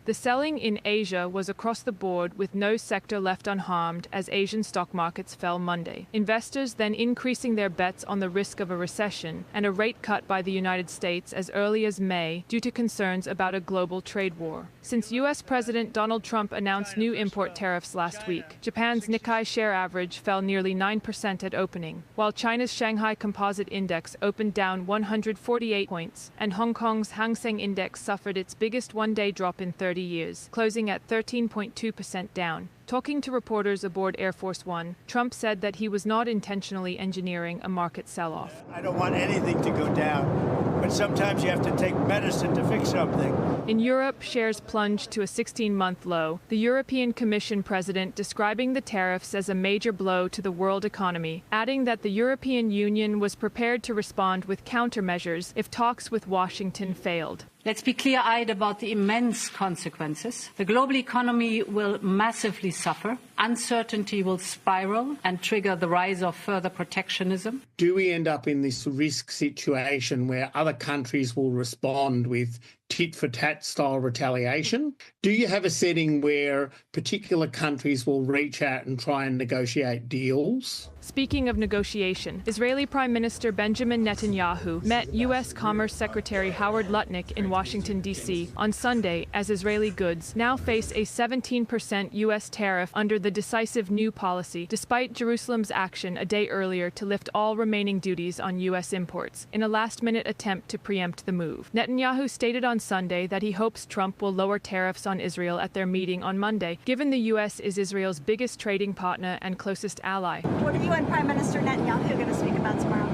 The selling in Asia was across the board, with no sector left unharmed as Asian stock markets fell Monday. Investors then increasing their bets on the risk of a recession and a rate cut by the United States as early as May due to concerns about a global trade war. Since U.S. President Donald Trump announced new import tariffs last week, Japan's Nikkei share average fell nearly 9% at opening, while China's Shanghai Composite Index opened down 148 points, and Hong Kong's Hang Seng Index suffered its biggest one-day drop in 30 years, closing at 13.2% down. Talking to reporters aboard Air Force One, Trump said that he was not intentionally engineering a market sell-off. I don't want anything to go down, but sometimes you have to take medicine to fix something. In Europe, shares plunged to a 16-month low, the European Commission president describing the tariffs as a major blow to the world economy, adding that the European Union was prepared to respond with countermeasures if talks with Washington failed. Let's be clear-eyed about the immense consequences. The global economy will massively suffer. Uncertainty will spiral and trigger the rise of further protectionism. Do we end up in this risk situation where other countries will respond with tit-for-tat style retaliation? Do you have a setting where particular countries will reach out and try and negotiate deals? Speaking of negotiation, Israeli Prime Minister Benjamin Netanyahu met U.S. Commerce Secretary Howard Lutnick in Washington, D.C. on Sunday as Israeli goods now face a 17% U.S. tariff under the decisive new policy, despite Jerusalem's action a day earlier to lift all remaining duties on U.S. imports in a last-minute attempt to preempt the move. Netanyahu stated on Sunday that he hopes Trump will lower tariffs on Israel at their meeting on Monday, given the U.S. is Israel's biggest trading partner and closest ally. What are you and Prime Minister Netanyahu going to speak about tomorrow?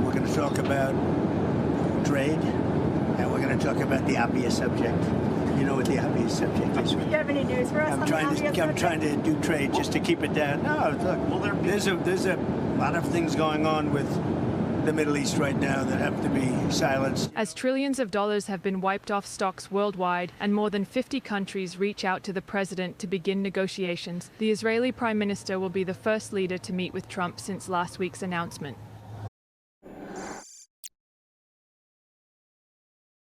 We're going to talk about trade, and we're going to talk about the obvious subject. You know what the obvious subject is. Do you have any news for us on the obvious subject? I'm trying to do trade just to keep it down. No, look, there's a lot of things going on with the Middle East right now that have to be silenced. As trillions of dollars have been wiped off stocks worldwide and more than 50 countries reach out to the president to begin negotiations, the Israeli Prime Minister will be the first leader to meet with Trump since last week's announcement.